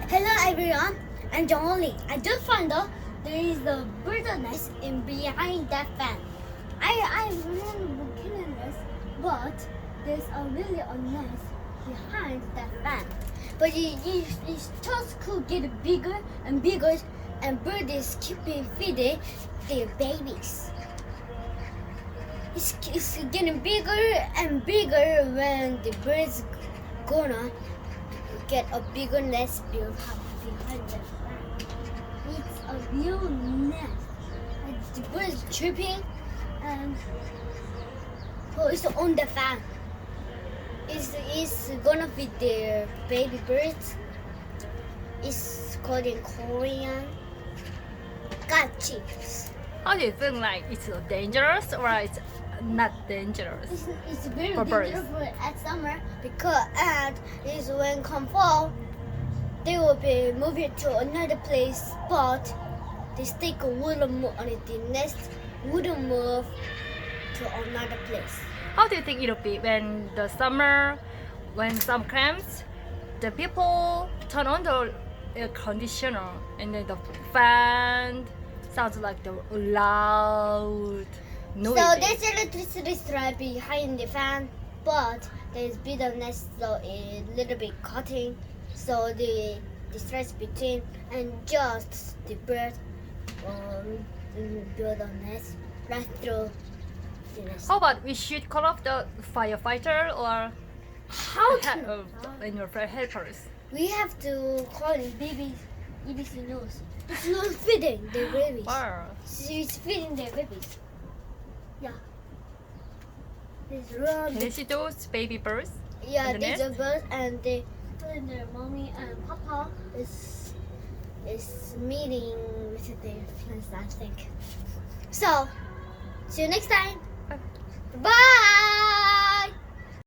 Hello everyone, I'm Daniel은. I just found out there is a bird nest in behind that fan. I remember killing this, but there's a really a nest behind that fan. But it just could get bigger and bigger, and bird is keeping feeding their babies. It's getting bigger and bigger when the bird's gonna get a bigger nest built behind the fan. It's a real nest. And the bird is chirping and it's on the fan. It's gonna feed their baby birds. It's called in Korean gachis. How do you think like it's dangerous or it's not dangerous? It's very For birds. beautiful at summer because is when come fall, they will be moving to another place, but the stick wouldn't move on the nest wouldn't move to another place. How do you think it'll be when the summer comes, the people turn on the air conditioner and then the fan sounds like the loud noise. So there's electricity strip behind the fan, but there's bit of nest, so a little bit cutting, so the stress between and just the bird build a nest right through the nest. How about we should call off the firefighter or How to? and your helpers? We have to call in babies. EBC knows. It's not feeding their babies. Wow. It's feeding their babies. Yeah. There's real Can you see those baby birds? Yeah, in the there's a nest? bird and their mommy and papa is meeting with their friends, I think. So, see you next time. Bye. Bye.